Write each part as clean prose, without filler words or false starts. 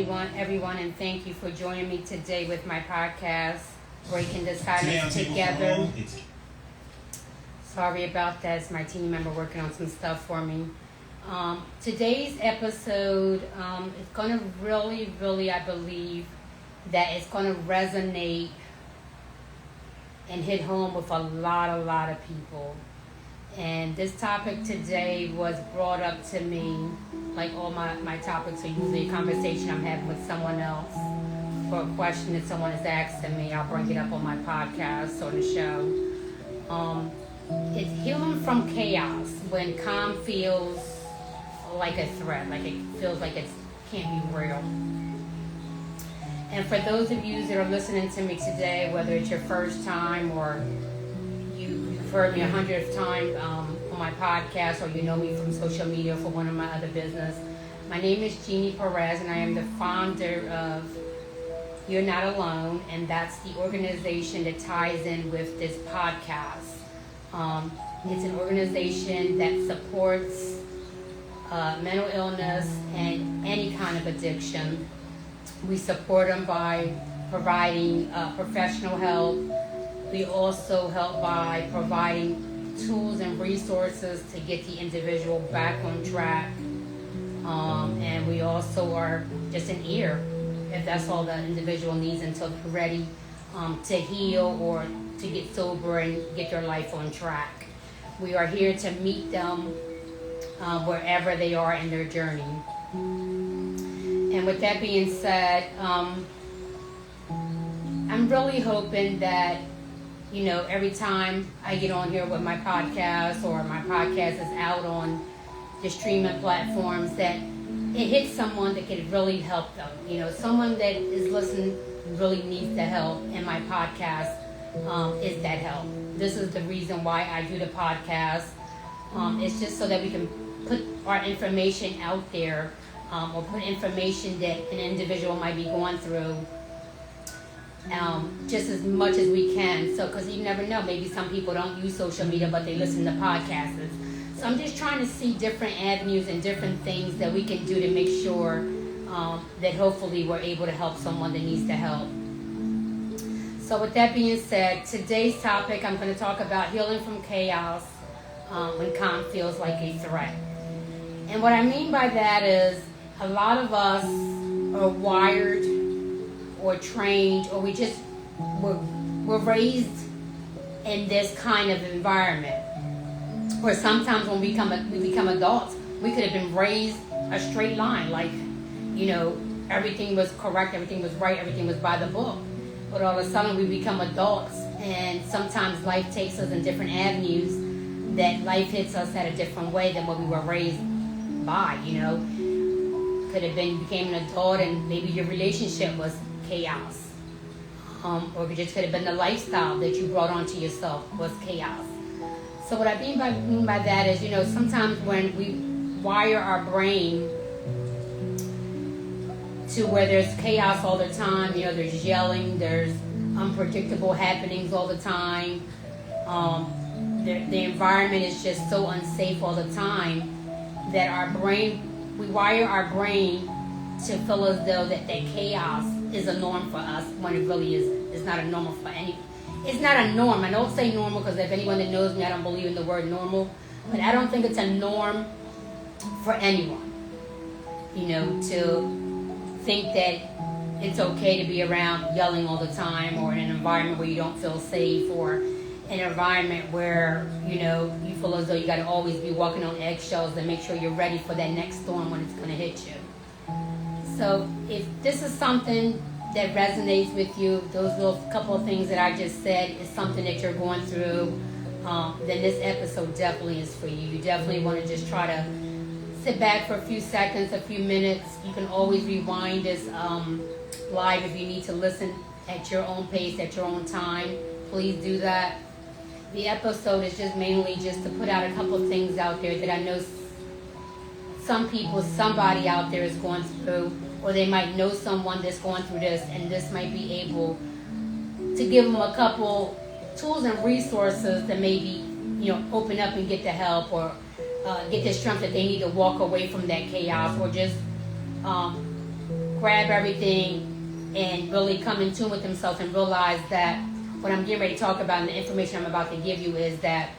everyone, and thank you for joining me today with my podcast, Breaking the Silence Together. Sorry about that. It's my team member working on some stuff for me. Today's episode is going to really, I believe, that it's going to resonate and hit home with a lot of people. And this topic today was brought up to me, like all my topics are usually a conversation I'm having with someone else or a question that someone is asking me. I'll bring it up on my podcast or the show. It's healing from chaos when calm feels like a threat, like it feels like it can't be real. And for those of you that are listening to me today, whether it's your first time or you've heard me 100th time on my podcast, or you know me from social media for one of my other business, my name is Jeannie Perez, and I am the founder of You're Not Alone, and that's the organization that ties in with this podcast. It's an organization that supports mental illness and any kind of addiction. We support them by providing professional help. We also help by providing tools and resources to get the individual back on track. And we also are just an ear, if that's all the individual needs until they're ready to heal or to get sober and get their life on track. We are here to meet them wherever they are in their journey. And with that being said, I'm really hoping that, every time I get on here with my podcast or my podcast is out on the streaming platforms, that it hits someone that could really help them. Someone that is listening really needs the help, and my podcast is that help. This is the reason why I do the podcast. It's just so that we can put our information out there, or put information that an individual might be going through, just as much as we can. So, because you never know, maybe some people don't use social media, but they listen to podcasts. So I'm just trying to see different avenues and different things that we can do to make sure that hopefully we're able to help someone that needs the help. So with that being said, today's topic, I'm going to talk about healing from chaos when calm feels like a threat. And what I mean by that is a lot of us are wired or trained, or we're raised in this kind of environment. Or sometimes when we become adults, we could have been raised a straight line, like, everything was correct, everything was right, everything was by the book. But all of a sudden we become adults, and sometimes life takes us in different avenues, that life hits us at a different way than what we were raised by. Could have been, you became an adult and maybe your relationship was chaos. Or it just could have been the lifestyle that you brought onto yourself was chaos. So what I mean by that is, sometimes when we wire our brain to where there's chaos all the time, there's yelling, there's unpredictable happenings all the time. The environment is just so unsafe all the time that we wire our brain to feel as though that chaos is a norm for us, when it really is not a normal for any. It's not a norm. I don't say normal because if anyone that knows me, I don't believe in the word normal. But I don't think it's a norm for anyone, to think that it's okay to be around yelling all the time, or in an environment where you don't feel safe, or an environment where, you feel as though you got to always be walking on eggshells to make sure you're ready for that next storm when it's going to hit you. So if this is something that resonates with you, those little couple of things that I just said is something that you're going through, then this episode definitely is for you. You definitely want to just try to sit back for a few seconds, a few minutes. You can always rewind this live if you need to listen at your own pace, at your own time. Please do that. The episode is just mainly just to put out a couple of things out there that I know somebody out there is going through, or they might know someone that's going through this, and this might be able to give them a couple tools and resources that maybe, open up and get the help, or get the strength that they need to walk away from that chaos, or just grab everything and really come in tune with themselves and realize that what I'm getting ready to talk about and the information I'm about to give you is that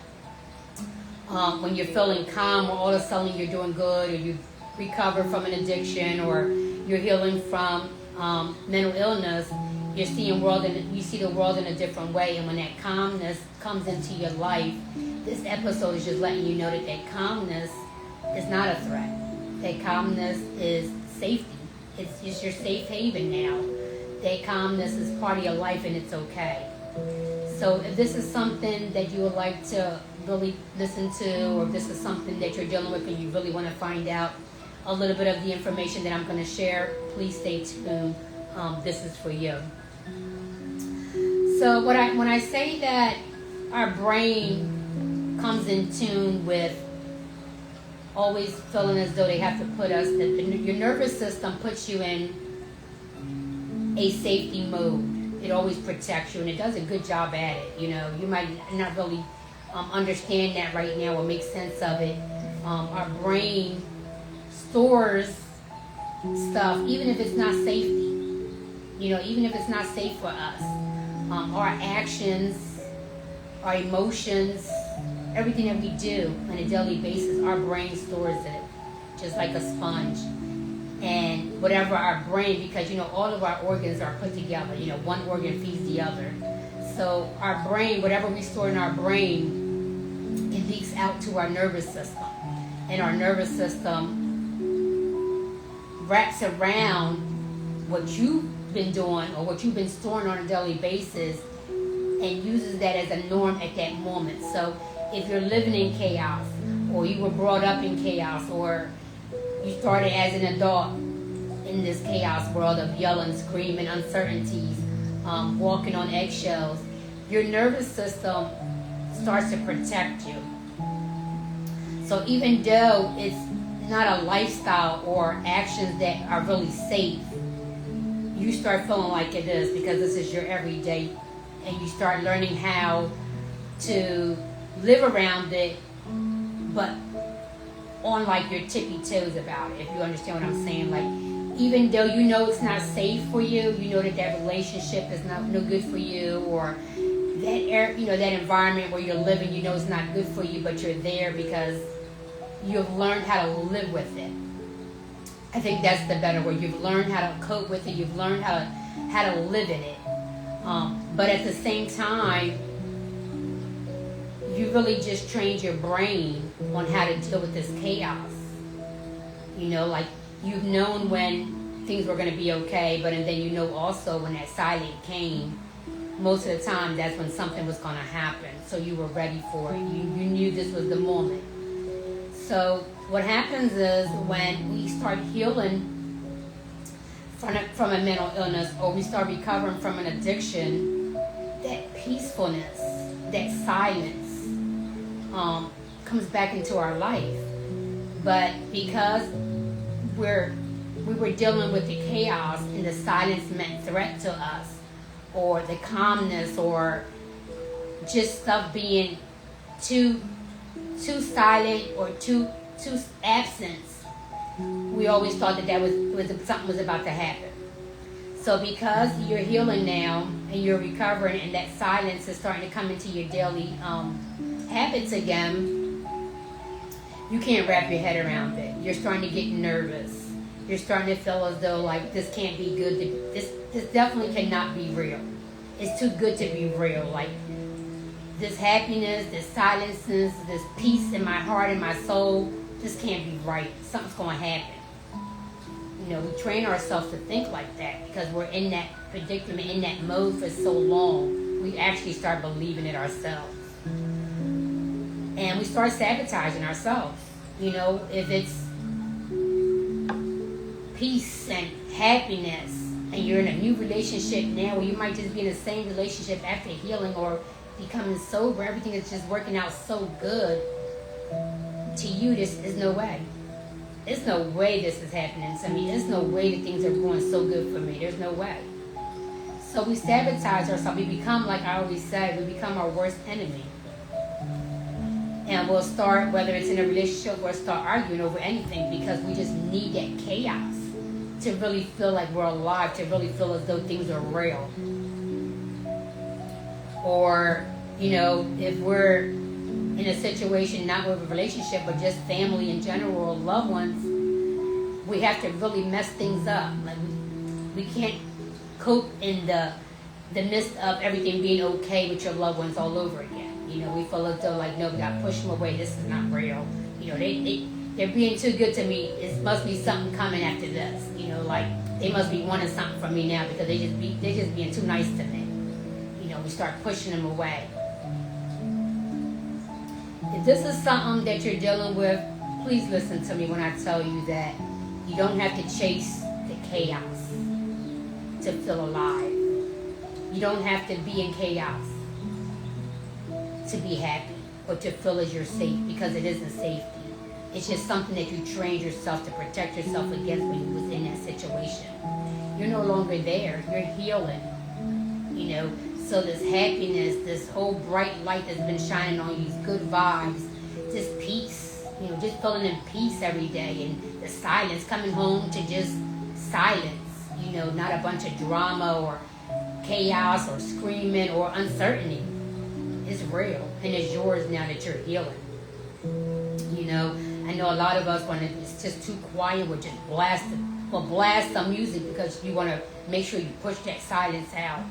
when you're feeling calm, or all of a sudden you're doing good, or you recover from an addiction, or you're healing from mental illness, you see the world in a different way. And when that calmness comes into your life, this episode is just letting you know that that calmness is not a threat. That calmness is safety. It's just your safe haven now. That calmness is part of your life, and it's okay. So if this is something that you would like to really listen to, or if this is something that you're dealing with and you really want to find out a little bit of the information that I'm going to share, please stay tuned. This is for you. So when I say that our brain comes in tune with always feeling as though they have to put us, your nervous system puts you in a safety mode. It always protects you, and it does a good job at it. You know, you might not really understand that right now or make sense of it. Our brain stores stuff, even if it's not safety. You know, even if it's not safe for us. Our actions, our emotions, everything that we do on a daily basis, our brain stores it, just like a sponge. And whatever our brain, because, you know, all of our organs are put together. You know, one organ feeds the other. So our brain, whatever we store in our brain, it leaks out to our nervous system. And our nervous system wraps around what you've been doing or what you've been storing on a daily basis and uses that as a norm at that moment. So if you're living in chaos, or you were brought up in chaos, or you started as an adult in this chaos world of yelling, screaming, uncertainties, walking on eggshells, your nervous system starts to protect you. So even though it's not a lifestyle or actions that are really safe, you start feeling like it is, because this is your everyday, and you start learning how to live around it, but on like your tippy toes about it, if you understand what I'm saying. Like, even though you know it's not safe for you, you know that relationship is no good for you, or that that environment where you're living, you know it's not good for you, but you're there because you've learned how to live with it. I think that's the better word. You've learned how to cope with it. You've learned how to live in it. But at the same time, you really just trained your brain on how to deal with this chaos. You know, like, you've known when things were going to be okay, but and then you know also when that silence came, most of the time that's when something was going to happen. So you were ready for it. You knew this was the moment. So what happens is when we start healing from a mental illness, or we start recovering from an addiction, that peacefulness, that silence comes back into our life. But because we were dealing with the chaos, and the silence meant threat to us, or the calmness, or just stuff being too silent or too absent, we always thought that was something was about to happen. So because you're healing now and you're recovering, and that silence is starting to come into your daily habits again, you can't wrap your head around it. You're starting to get nervous. You're starting to feel as though like this can't be good. This definitely cannot be real. It's too good to be real. Like, this happiness, this silenceness, this peace in my heart and my soul, this can't be right. Something's going to happen. You know, we train ourselves to think like that because we're in that predicament, in that mode for so long. We actually start believing it ourselves. And we start sabotaging ourselves. You know, if it's peace and happiness, and you're in a new relationship now, or you might just be in the same relationship after healing or becoming sober, everything is just working out so good, to you, this is no way. There's no way this is happening to me. There's no way that things are going so good for me. There's no way. So we sabotage ourselves. We become, like I always say, we become our worst enemy. And we'll start, whether it's in a relationship, we'll start arguing over anything because we just need that chaos. to really feel like we're alive, to really feel as though things are real. Or, if we're in a situation, not with a relationship, but just family in general or loved ones, we have to really mess things up. Like we can't cope in the midst of everything being okay with your loved ones all over again. We feel as though like, no, we got to push them away. This is not real. They're being too good to me. It must be something coming after this. Like they must be wanting something from me now because they're just being too nice to me. We start pushing them away. If this is something that you're dealing with, please listen to me when I tell you that you don't have to chase the chaos to feel alive. You don't have to be in chaos to be happy or to feel as you're safe, because it isn't safety. It's just something that you trained yourself to protect yourself against when you was in that situation. You're no longer there. You're healing. So this happiness, this whole bright light that's been shining on you, good vibes, this peace, just feeling in peace every day, and the silence, coming home to just silence, not a bunch of drama or chaos or screaming or uncertainty. It's real, and it's yours now that you're healing. I know a lot of us, when it's just too quiet, we're just blast some music because you want to make sure you push that silence out.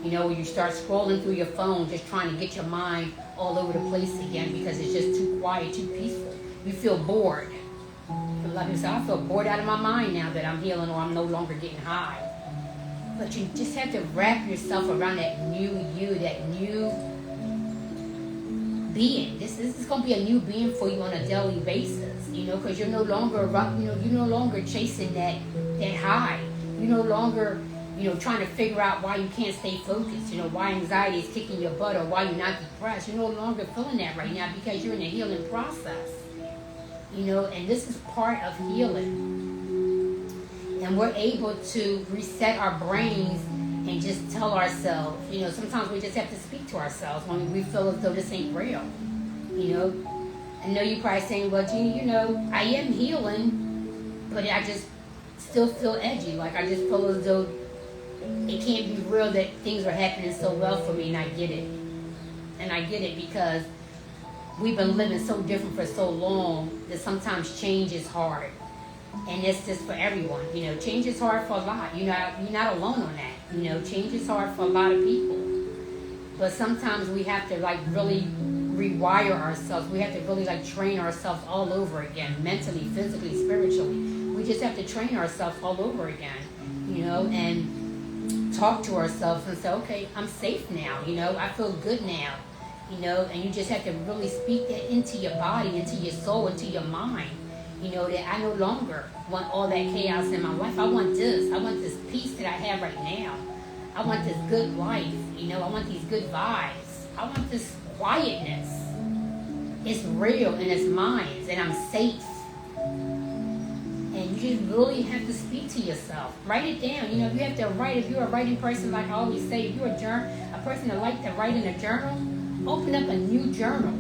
You start scrolling through your phone, just trying to get your mind all over the place again because it's just too quiet, too peaceful. You feel bored. A lot of people say, I feel bored out of my mind now that I'm healing or I'm no longer getting high. But you just have to wrap yourself around that new you, that new being. This is going to be a new being for you on a daily basis, because you're no longer, you're no longer chasing that high. You're no longer, trying to figure out why you can't stay focused, why anxiety is kicking your butt or why you're not depressed. You're no longer feeling that right now because you're in a healing process, and this is part of healing. And we're able to reset our brains and just tell ourselves, sometimes we just have to speak to ourselves when we feel as though this ain't real. I know you're probably saying, well, Jeannie, I am healing, but I just still feel edgy. Like I just feel as though it can't be real that things are happening so well for me, and I get it. And I get it because we've been living so different for so long that sometimes change is hard. And it's just for everyone. Change is hard for a lot. You're not alone on that. Change is hard for a lot of people. But sometimes we have to really rewire ourselves. We have to really train ourselves all over again, mentally, physically, spiritually. We just have to train ourselves all over again, and talk to ourselves and say, okay, I'm safe now. I feel good now. And you just have to really speak that into your body, into your soul, into your mind. That I no longer want all that chaos in my life. I want this. I want this peace that I have right now. I want this good life. I want these good vibes. I want this quietness. It's real and it's mine, and I'm safe. And you just really have to speak to yourself. Write it down. You have to write. If you're a writing person, like I always say, if you're a person that likes to write in a journal, open up a new journal.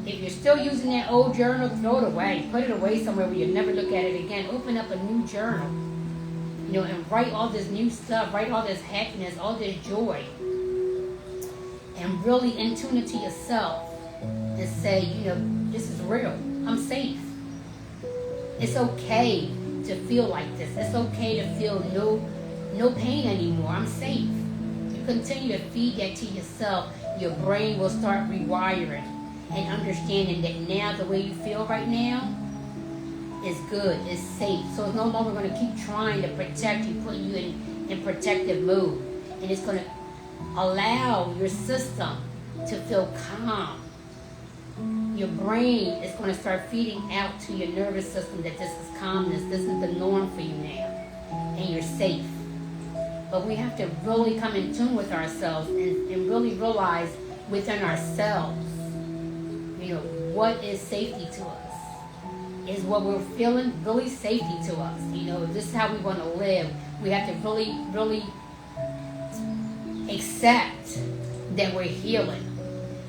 If you're still using that old journal, throw it away. Put it away somewhere where you'll never look at it again. Open up a new journal. And write all this new stuff. Write all this happiness, all this joy. And really in tune it to yourself. And say, this is real. I'm safe. It's okay to feel like this. It's okay to feel no pain anymore. I'm safe. You continue to feed that to yourself. Your brain will start rewiring. And understanding that now the way you feel right now is good, is safe. So it's no longer going to keep trying to protect you, put you in protective mode. And it's going to allow your system to feel calm. Your brain is going to start feeding out to your nervous system that this is calmness, this is the norm for you now, and you're safe. But we have to really come in tune with ourselves and really realize within ourselves, what is safety to us? Is what we're feeling really safety to us? This is how we want to live. We have to really, really accept that we're healing.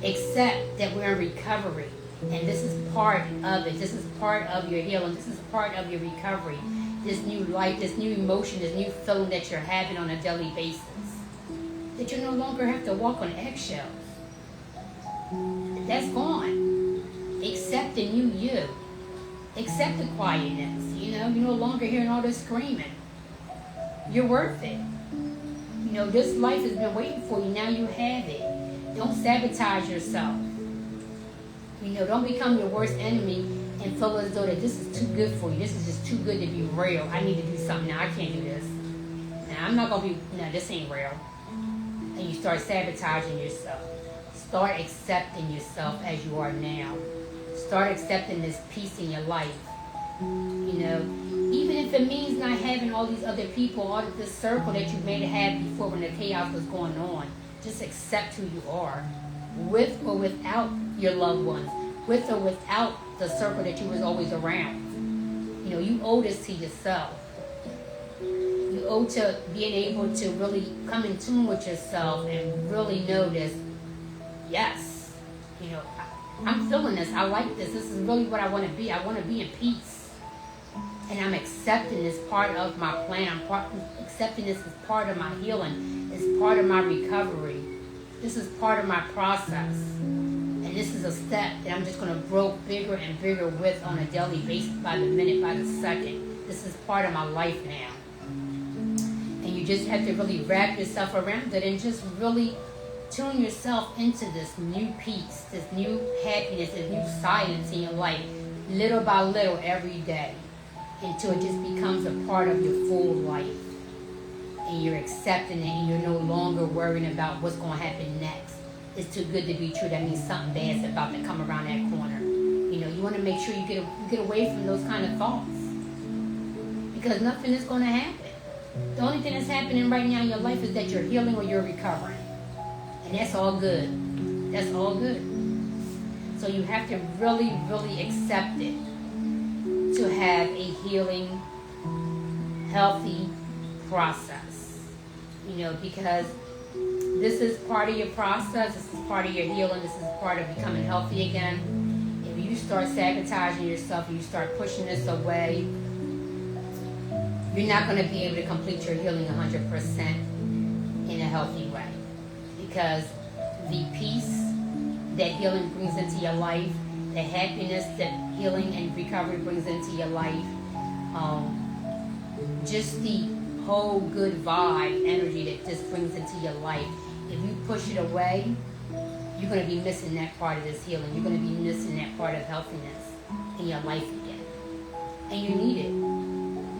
Accept that we're in recovery. And this is part of it. This is part of your healing. This is part of your recovery. this new life, this new emotion, this new feeling that you're having on a daily basis. That you no longer have to walk on eggshells. That's gone. Accept the new you. Accept the quietness. You're no longer hearing all this screaming. You're worth it. This life has been waiting for you. Now you have it. Don't sabotage yourself. Don't become your worst enemy and feel as though that this is too good for you. This is just too good to be real. I need to do something. Now I can't do this. Now I'm not going to be, no, this ain't real. And you start sabotaging yourself. Start accepting yourself as you are now. Start accepting this peace in your life. Even if it means not having all these other people, all of this circle that you may have had before when the chaos was going on. Just accept who you are. With or without your loved ones. With or without the circle that you was always around. You owe this to yourself. You owe to being able to really come in tune with yourself and really know this. Yes, I'm feeling this. I like this. This is really what I want to be. I want to be in peace. And I'm accepting this part of my plan. I'm accepting this as part of my healing. It's part of my recovery. This is part of my process. And this is a step that I'm just going to grow bigger and bigger with on a daily basis, by the minute, by the second. This is part of my life now. And you just have to really wrap yourself around it and just really tune yourself into this new peace, this new happiness, this new silence in your life, little by little every day, until it just becomes a part of your full life. And you're accepting it, and you're no longer worrying about what's going to happen next. It's too good to be true. That means something bad's about to come around that corner. You want to make sure you get away from those kind of thoughts, because nothing is going to happen. The only thing that's happening right now in your life is that you're healing or you're recovering. And that's all good. That's all good. So you have to really, really accept it to have a healing, healthy process. Because this is part of your process. This is part of your healing. This is part of becoming healthy again. If you start sabotaging yourself, you start pushing this away, you're not going to be able to complete your healing 100% in a healthy way. Because the peace that healing brings into your life, the happiness that healing and recovery brings into your life, just the whole good vibe, energy that this brings into your life, if you push it away, you're going to be missing that part of this healing. You're going to be missing that part of healthiness in your life again. And you need it.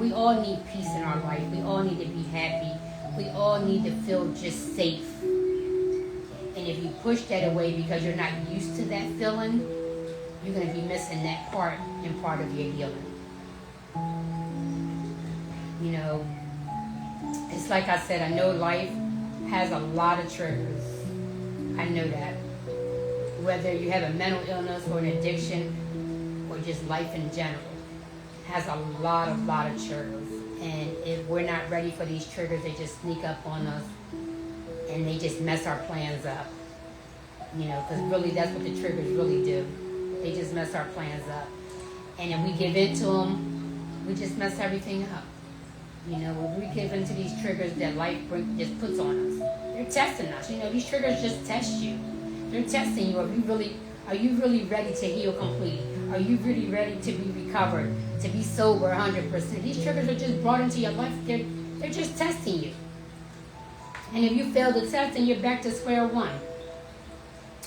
We all need peace in our life. We all need to be happy. We all need to feel just safe. And if you push that away because you're not used to that feeling, you're going to be missing that part and part of your healing. It's like I said, I know life has a lot of triggers. I know that. Whether you have a mental illness or an addiction or just life in general, has a lot of triggers. And if we're not ready for these triggers, they just sneak up on us and they just mess our plans up. Because really that's what the triggers really do. They just mess our plans up. And if we give in to them, we just mess everything up. When we give into these triggers that life just puts on us, they're testing us. These triggers just test you. They're testing you. Are you really ready to heal completely? Are you really ready to be recovered, to be sober 100%? These triggers are just brought into your life. They're just testing you. And if you fail the test, then you're back to square one.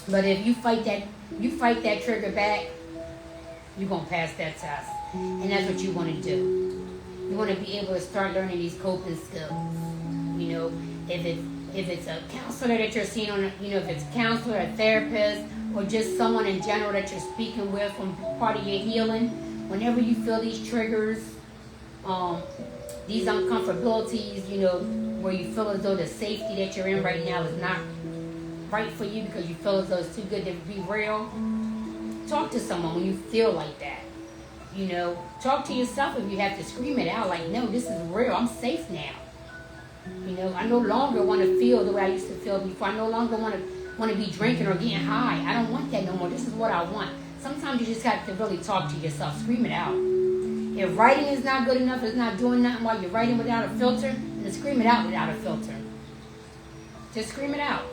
But if you fight that trigger back, you're gonna pass that test. And that's what you want to do. You want to be able to start learning these coping skills. If it's a counselor that you're seeing on, if it's a counselor, a therapist, or just someone in general that you're speaking with from part of your healing, whenever you feel these triggers, these uncomfortabilities, where you feel as though the safety that you're in right now is not right for you because you feel as though it's too good to be real, talk to someone when you feel like that. Talk to yourself if you have to scream it out like, no, this is real. I'm safe now. I no longer want to feel the way I used to feel before. I no longer want to be drinking or getting high. I don't want that no more. This is what I want. Sometimes you just have to really talk to yourself. Scream it out. If writing is not good enough, it's not doing nothing while you're writing without a filter, then scream it out without a filter. Just scream it out.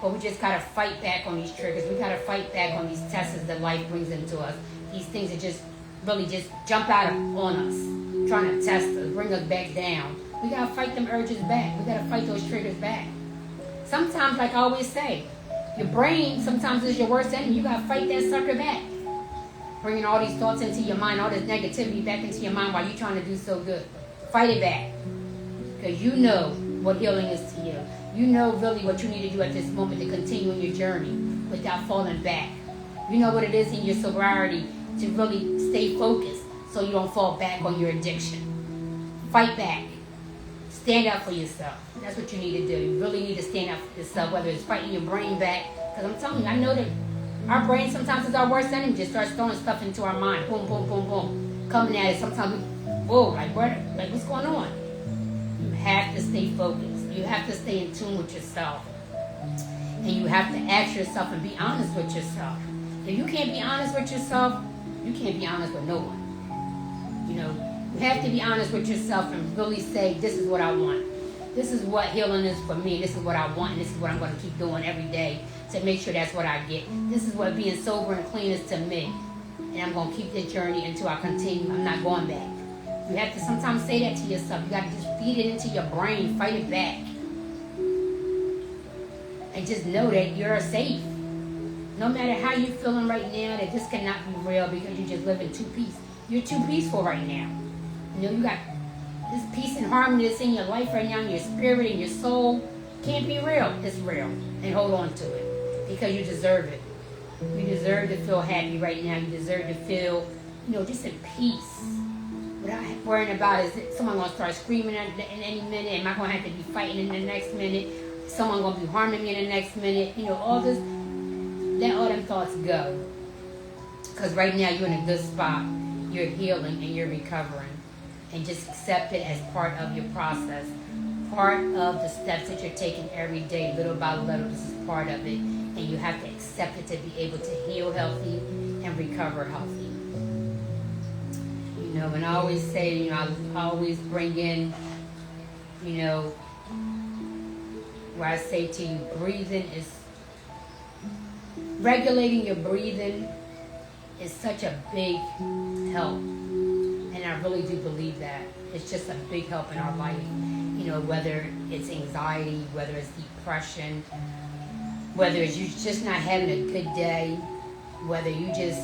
But we just got to fight back on these triggers. We got to fight back on these tests that life brings into us. These things that just really just jump out on us, trying to test us, bring us back down. We got to fight them urges back. We got to fight those triggers back. Sometimes, like I always say, your brain sometimes is your worst enemy. You got to fight that sucker back. Bringing all these thoughts into your mind, all this negativity back into your mind while you're trying to do so good. Fight it back. Because you know what healing is to you. You know really what you need to do at this moment to continue in your journey without falling back. You know what it is in your sobriety to really stay focused so you don't fall back on your addiction. Fight back. Stand up for yourself. That's what you need to do. You really need to stand up for yourself, whether it's fighting your brain back. Because I'm telling you, I know that our brain sometimes is our worst enemy. Just starts throwing stuff into our mind. Boom, boom, boom, boom. Coming at it. Sometimes we, whoa, like what's going on? You have to stay focused. You have to stay in tune with yourself. And you have to ask yourself and be honest with yourself. If you can't be honest with yourself, you can't be honest with no one. You know, you have to be honest with yourself and really say, this is what I want. This is what healing is for me. This is what I want. And this is what I'm going to keep doing every day to make sure that's what I get. This is what being sober and clean is to me. And I'm going to keep this journey until I continue. I'm not going back. You have to sometimes say that to yourself. You got to just feed it into your brain. Fight it back. And just know that you're safe. No matter how you're feeling right now, that this cannot be real because you just live in two peace. You're too peaceful right now. You know, you got this peace and harmony that's in your life right now, in your spirit and your soul. Can't be real. It's real. And hold on to it. Because you deserve it. You deserve to feel happy right now. You deserve to feel, you know, just in peace. Without worrying about, is someone going to start screaming in any minute? Am I going to have to be fighting in the next minute? Is someone going to be harming me in the next minute? You know, all this, let all them thoughts go. Because right now you're in a good spot. You're healing and you're recovering. And just accept it as part of your process. Part of the steps that you're taking every day, little by little. This is part of it. And you have to accept it to be able to heal healthy and recover healthy. You know, and I always say, you know, I always bring in, you know, where I say to you, breathing is, regulating your breathing is such a big help. And I really do believe that. It's just a big help in our life. You know, whether it's anxiety, whether it's depression, whether it's you just not having a good day, whether you just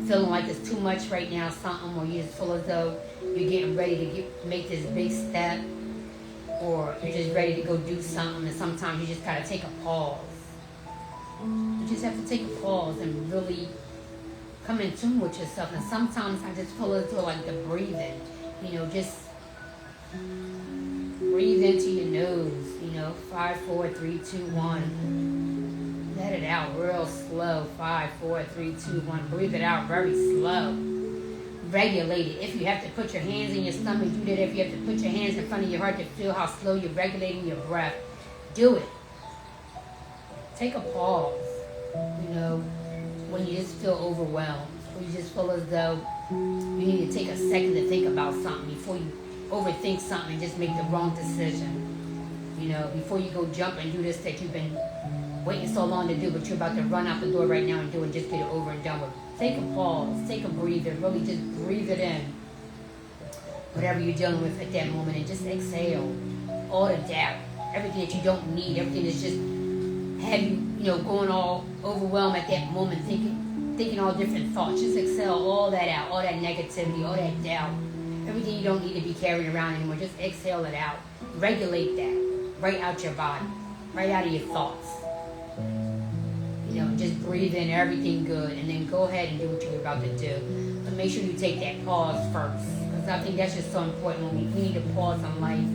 feeling like it's too much right now, something, or you just feel as though you're getting ready to make this big step, or you're just ready to go do something, and sometimes you just gotta take a pause. You just have to take a pause and really come in tune with yourself. And sometimes I just feel as though like the breathing, you know, just breathe into your nose, you know, 5, 4, 3, 2, 1. Let it out real slow. 5, 4, 3, 2, 1. Breathe it out very slow. Regulate it. If you have to put your hands in your stomach, do that. If you have to put your hands in front of your heart to feel how slow you're regulating your breath, do it. Take a pause. You know, when you just feel overwhelmed, when you just feel as though you need to take a second to think about something before you overthink something and just make the wrong decision. You know, before you go jump and do this that you've been waiting so long to do, but you're about to run out the door right now and do it, just get it over and done with. Take a pause, take a breather, really just breathe it in. Whatever you're dealing with at that moment, and just exhale all the doubt, everything that you don't need, everything that's just have you know, going all overwhelmed at that moment, thinking all different thoughts. Just exhale all that out, all that negativity, all that doubt, everything you don't need to be carrying around anymore. Just exhale it out. Regulate that right out your body, right out of your thoughts. You know, just breathe in everything good, and then go ahead and do what you're about to do. But make sure you take that pause first, because I think that's just so important. When we need to pause in life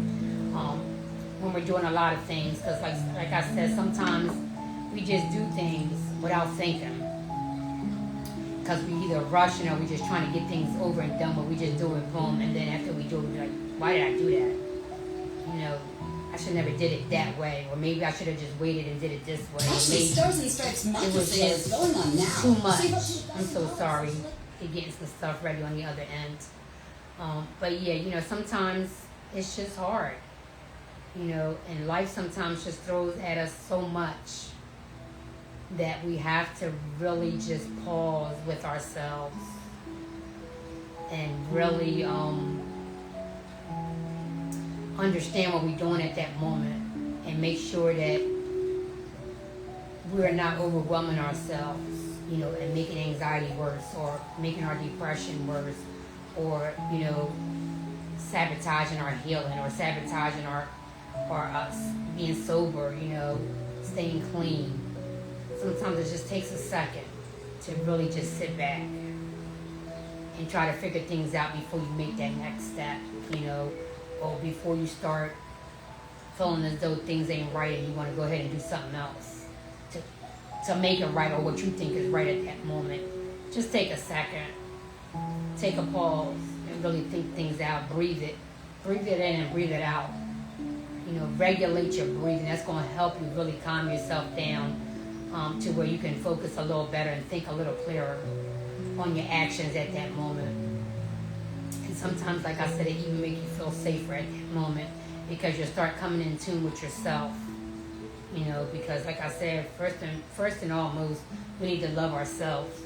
when we're doing a lot of things, because like I said, sometimes we just do things without thinking, because we either rushing or we just trying to get things over and done, but we just do it, boom, and then after we do it, we're like, why did I do that? You know, I should never did it that way, or maybe I should have just waited and did it this way. Actually, Stars and Stripes monthly it was sale is going on now. too much. I'm so sorry. to getting some stuff ready on the other end. But yeah, sometimes it's just hard, and life sometimes just throws at us so much that we have to really just pause with ourselves and really understand what we're doing at that moment and make sure that we're not overwhelming ourselves, and making anxiety worse or making our depression worse or, sabotaging our healing or sabotaging our us being sober, staying clean. Sometimes it just takes a second to really just sit back and try to figure things out before you make that next step, or before you start feeling as though things ain't right and you want to go ahead and do something else to make it right or what you think is right at that moment. Just take a second, take a pause, and really think things out. Breathe it in and breathe it out. Regulate your breathing. That's going to help you really calm yourself down to where you can focus a little better and think a little clearer on your actions at that moment. And sometimes, like I said, it even make you feel safer at that moment because you'll start coming in tune with yourself. Because like I said, first and almost, we need to love ourselves,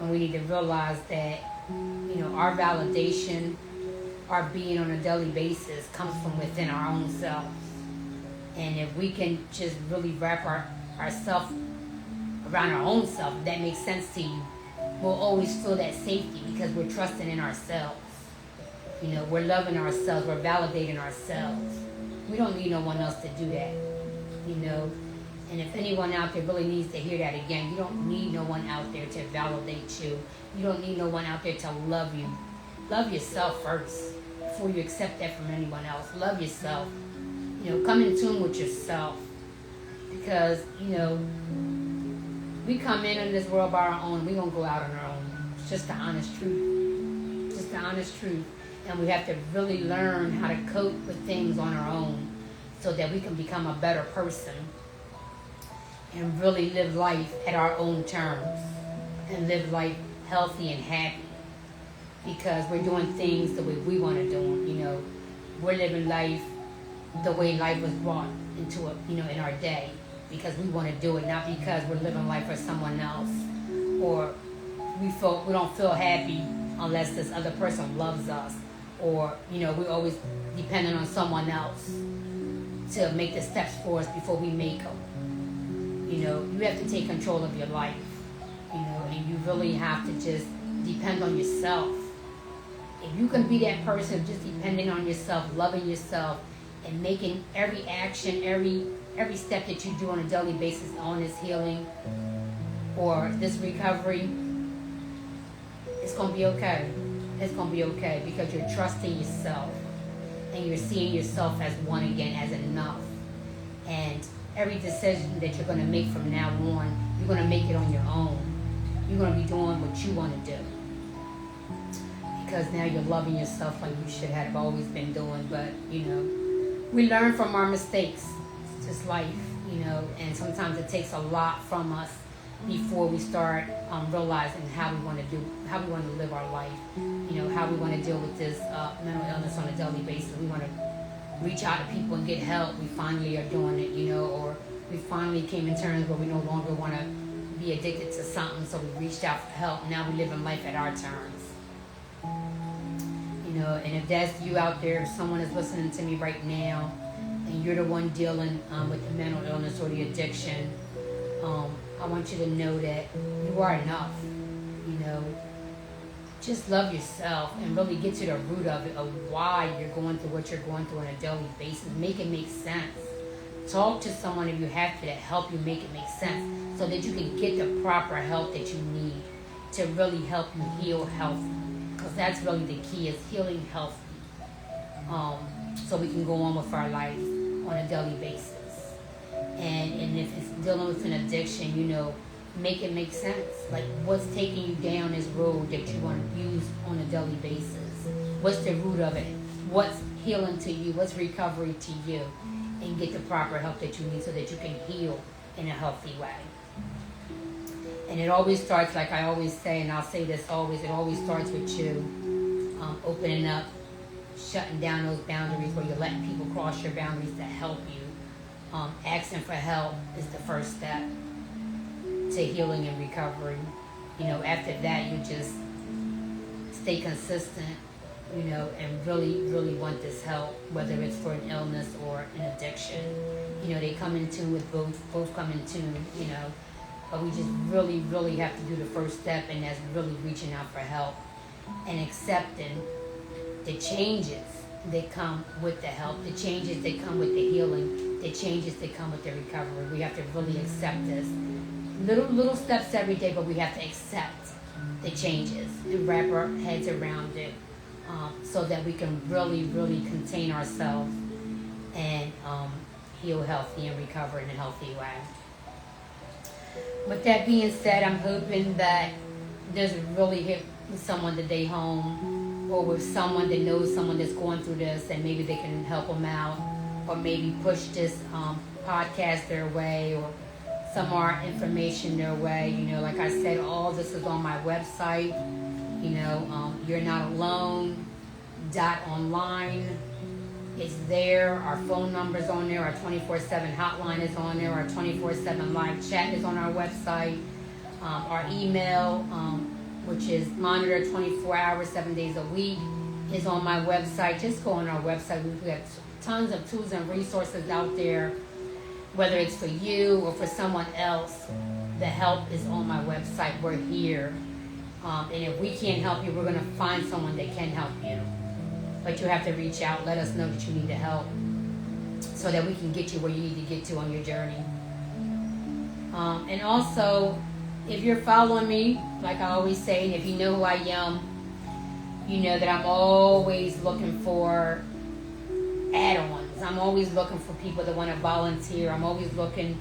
and we need to realize that, our validation, our being on a daily basis comes from within our own selves. And if we can just really wrap ourselves around our own self, if that makes sense to you, we'll always feel that safety because we're trusting in ourselves. We're loving ourselves, we're validating ourselves. We don't need no one else to do that. And if anyone out there really needs to hear that again, you don't need no one out there to validate you. You don't need no one out there to love you. Love yourself first before you accept that from anyone else. Love yourself. Come in tune with yourself. Because, we come in this world by our own. We're going to go out on our own. It's just the honest truth. Just the honest truth. And we have to really learn how to cope with things on our own so that we can become a better person and really live life at our own terms and live life healthy and happy because we're doing things the way we want to do them. We're living life the way life was brought into it, in our day because we want to do it, not because we're living life for someone else or we don't feel happy unless this other person loves us or, we're always dependent on someone else to make the steps for us before we make them. You have to take control of your life, and you really have to just depend on yourself. If you can be that person just depending on yourself, loving yourself, and making every action, every step that you do on a daily basis on this healing or this recovery, it's going to be okay. It's going to be okay because you're trusting yourself and you're seeing yourself as one again, as enough. And every decision that you're going to make from now on, you're going to make it on your own. You're going to be doing what you want to do. Because now you're loving yourself like you should have always been doing. But, we learn from our mistakes. It's just life, and sometimes it takes a lot from us before we start realizing how we want to live our life, how we want to deal with this mental illness on a daily basis. We want to reach out to people and get help. We finally are doing it, or we finally came in terms where we no longer want to be addicted to something, so we reached out for help. Now we live in life at our terms. And if that's you out there, if someone is listening to me right now, and you're the one dealing with the mental illness or the addiction, I want you to know that you are enough. Just love yourself and really get to the root of it, of why you're going through what you're going through on a daily basis. Make it make sense. Talk to someone if you have to help you make it make sense so that you can get the proper help that you need to really help you heal healthy. Because that's really the key, is healing healthy. So we can go on with our life on a daily basis. And if it's dealing with an addiction, make it make sense. Like, what's taking you down this road that you want to use on a daily basis? What's the root of it? What's healing to you? What's recovery to you? And get the proper help that you need so that you can heal in a healthy way. And it always starts, like I always say, and I'll say this always, it always starts with you opening up, shutting down those boundaries where you're letting people cross your boundaries to help you. Asking for help is the first step to healing and recovery. After that, you just stay consistent, and really, really want this help, whether it's for an illness or an addiction. They come in tune with both come in tune, but we just really, really have to do the first step, and that's really reaching out for help and accepting the changes that come with the help, the changes that come with the healing, the changes that come with the recovery. We have to really accept this. Little steps every day, but we have to accept the changes and wrap our heads around it, so that we can really, really contain ourselves and heal healthy and recover in a healthy way. With that being said, I'm hoping that there's really hit with someone today home, or with someone that knows someone that's going through this, and maybe they can help them out, or maybe push this podcast their way, or some more information their way. Like I said, all this is on my website. You're Not Alone .online. It's there. Our phone number's on there. Our 24/7 hotline is on there. Our 24/7 live chat is on our website. Our email, which is monitored 24 hours, 7 days a week, is on my website. Just go on our website. We've got tons of tools and resources out there, whether it's for you or for someone else. The help is on my website. We're here. And if we can't help you, we're going to find someone that can help you. But you have to reach out. Let us know that you need the help, so that we can get you where you need to get to on your journey. And also, if you're following me, like I always say, and if you know who I am, you know that I'm always looking for add-ons. I'm always looking for people that want to volunteer. I'm always looking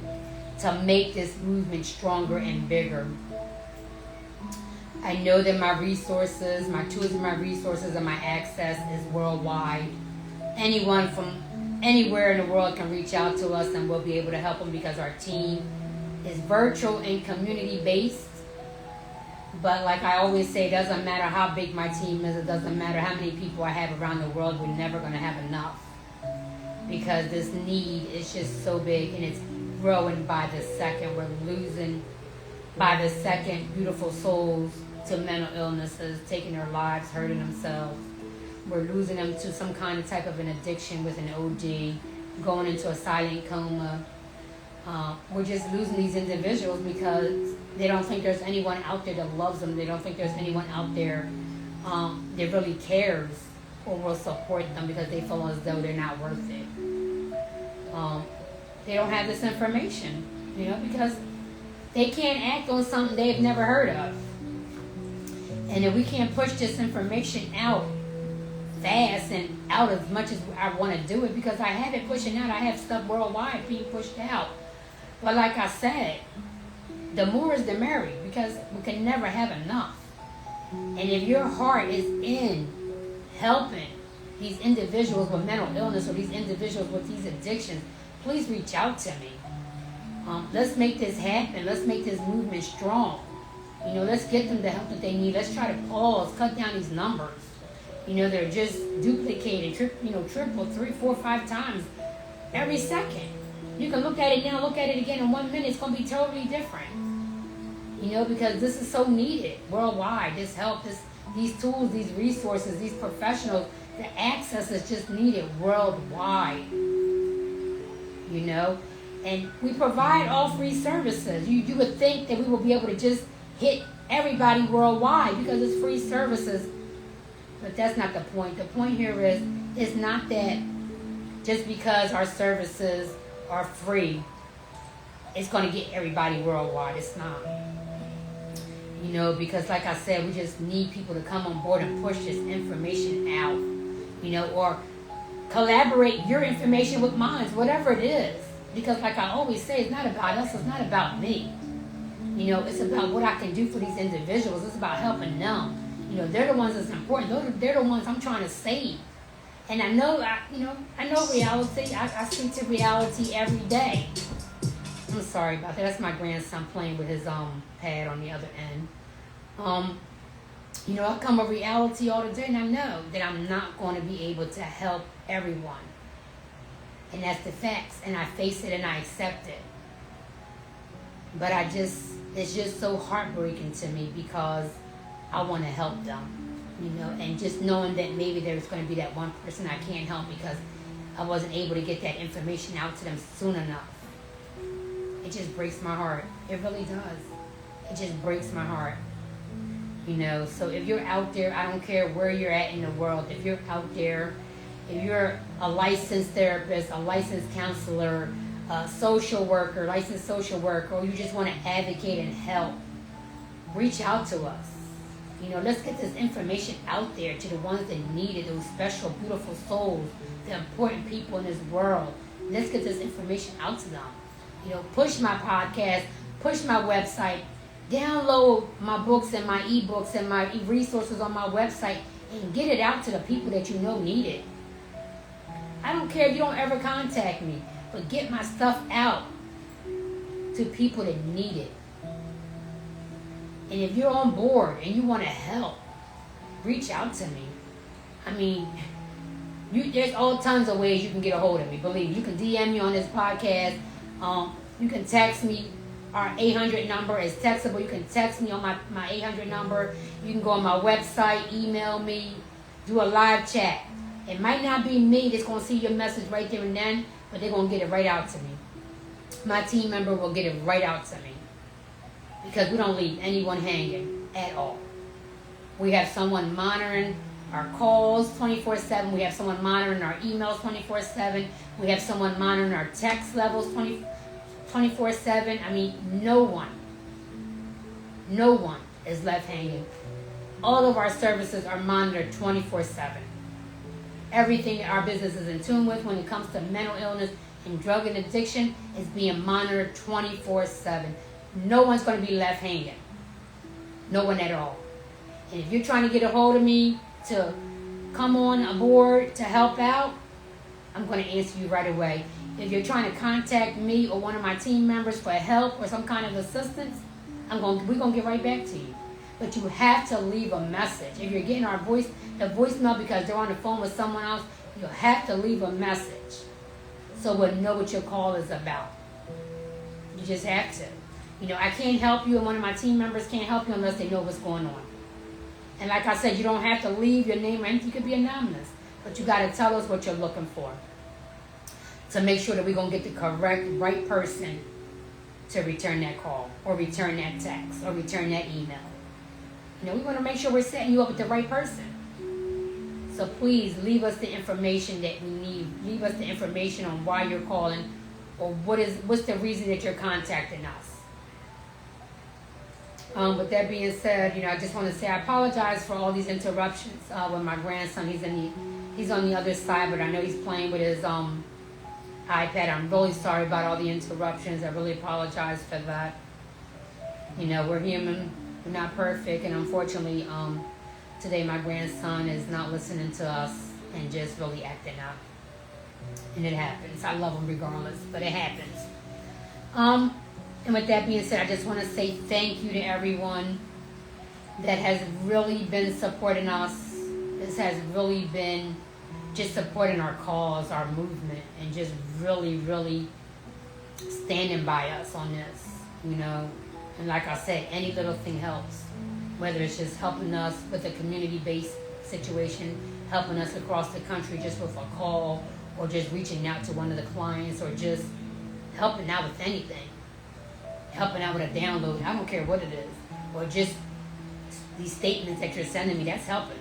to make this movement stronger and bigger. I know that my resources, my tools and my resources and my access is worldwide. Anyone from anywhere in the world can reach out to us, and we'll be able to help them, because our team is virtual and community-based. But like I always say, it doesn't matter how big my team is. It doesn't matter how many people I have around the world. We're never going to have enough, because this need is just so big, and it's growing by the second. We're losing by the second beautiful souls to mental illnesses, taking their lives, hurting themselves. We're losing them to some kind of type of an addiction with an OD, going into a silent coma. We're just losing these individuals because they don't think there's anyone out there that loves them. They don't think there's anyone out there that really cares or will support them, because they feel as though they're not worth it. They don't have this information, because they can't act on something they've never heard of. And if we can't push this information out fast and out as much as I want to do it, because I have it pushing out. I have stuff worldwide being pushed out. But like I said, the more is the merry, because we can never have enough. And if your heart is in helping these individuals with mental illness, or these individuals with these addictions, please reach out to me. Let's make this happen. Let's make this movement strong. Let's get them the help that they need. Let's try to cut down these numbers. They're just duplicated, triple, 3, 4, 5 times every second. You can look at it now, look at it again in 1 minute. It's going to be totally different. Because this is so needed worldwide. This help, these tools, these resources, these professionals, the access is just needed worldwide. And we provide all free services. You would think that we will be able to just hit everybody worldwide because it's free services. But that's not the point. The point here is, it's not that just because our services are free, it's going to get everybody worldwide. It's not. Because like I said, we just need people to come on board and push this information out. Or collaborate your information with mine, whatever it is. Because like I always say, it's not about us, it's not about me. It's about what I can do for these individuals. It's about helping them. They're the ones that's important. They're the ones I'm trying to save. And I know reality. I speak to reality every day. I'm sorry about that. That's my grandson playing with his pad on the other end. I come with reality all the day, and I know that I'm not going to be able to help everyone. And that's the facts, and I face it and I accept it. But it's just so heartbreaking to me because I want to help them, and just knowing that maybe there's going to be that one person I can't help because I wasn't able to get that information out to them soon enough. It just breaks my heart. It really does. It just breaks my heart. So if you're out there, I don't care where you're at in the world, if you're out there, if you're a licensed therapist, a licensed counselor, a licensed social worker, or you just want to advocate and help, reach out to us. Let's get this information out there to the ones that need it, those special, beautiful souls, the important people in this world. Let's get this information out to them. Push my podcast, push my website, download my books and my ebooks and my resources on my website and get it out to the people that need it. I don't care if you don't ever contact me, but get my stuff out to people that need it. And if you're on board and you want to help, reach out to me. There's all tons of ways you can get a hold of me. Believe me, you can DM me on this podcast. You can text me. Our 800 number is textable. You can text me on my 800 number. You can go on my website, email me, do a live chat. It might not be me that's going to see your message right there and then, but they're going to get it right out to me. My team member will get it right out to me. Because we don't leave anyone hanging at all. We have someone monitoring our calls 24/7. We have someone monitoring our emails 24/7. We have someone monitoring our text levels 24/7. No one is left hanging. All of our services are monitored 24/7. Everything that our business is in tune with when it comes to mental illness and drug and addiction is being monitored 24/7. No one's going to be left hanging. No one at all. And if you're trying to get a hold of me to come on aboard to help out, I'm going to answer you right away. If you're trying to contact me or one of my team members for help or some kind of assistance, we're going to get right back to you. But you have to leave a message. If you're getting the voicemail because they're on the phone with someone else, you have to leave a message so we'll know what your call is about. You just have to. I can't help you and one of my team members can't help you unless they know what's going on. And like I said, you don't have to leave your name or anything. You could be anonymous. But you got to tell us what you're looking for to make sure that we're going to get the right person to return that call or return that text or return that email. We want to make sure we're setting you up with the right person. So please leave us the information that we need. Leave us the information on why you're calling or what's the reason that you're contacting us. With that being said, I just want to say I apologize for all these interruptions with my grandson. He's on the other side, but I know he's playing with his iPad. I'm really sorry about all the interruptions. I really apologize for that. We're human. We're not perfect. And unfortunately, today my grandson is not listening to us and just really acting up. And it happens. I love him regardless, but it happens. And with that being said, I just want to say thank you to everyone that has really been supporting us. This has really been just supporting our cause, our movement, and just really, really standing by us on this, And like I said, any little thing helps. Whether it's just helping us with a community-based situation, helping us across the country just with a call, or just reaching out to one of the clients, or just helping out with anything. Helping out with a download, I don't care what it is. Or just these statements that you're sending me, that's helping.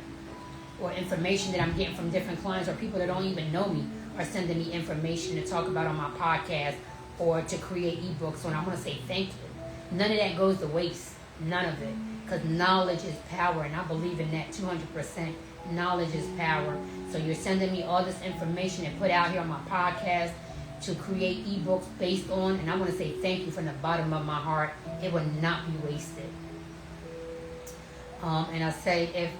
Or information that I'm getting from different clients or people that don't even know me are sending me information to talk about on my podcast or to create ebooks. And I want to say thank you. None of that goes to waste. None of it. Because knowledge is power, and I believe in that 200%. Knowledge is power. So you're sending me all this information and put out here on my podcast to create ebooks based on, and I want to say thank you from the bottom of my heart. It will not be wasted. And I say, if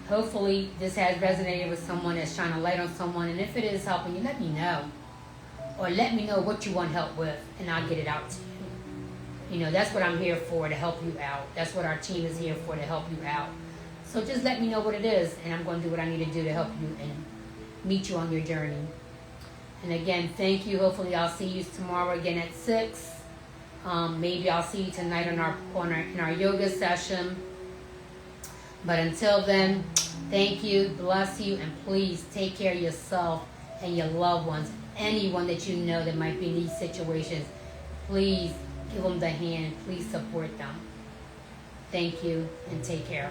hopefully this has resonated with someone, that's shining a light on someone, and if it is helping you, let me know. or let me know what you want help with, and I'll get it out to you. You know, that's what I'm here for, to help you out. That's what our team is here for, to help you out. So just let me know what it is, and I'm going to do what I need to do to help you and meet you on your journey. And again, thank you. Hopefully I'll see you tomorrow again at 6. Maybe I'll see you tonight in our yoga session. But until then, thank you, bless you, and please take care of yourself and your loved ones. Anyone that you know that might be in these situations, please give them the hand. Please support them. Thank you, and take care.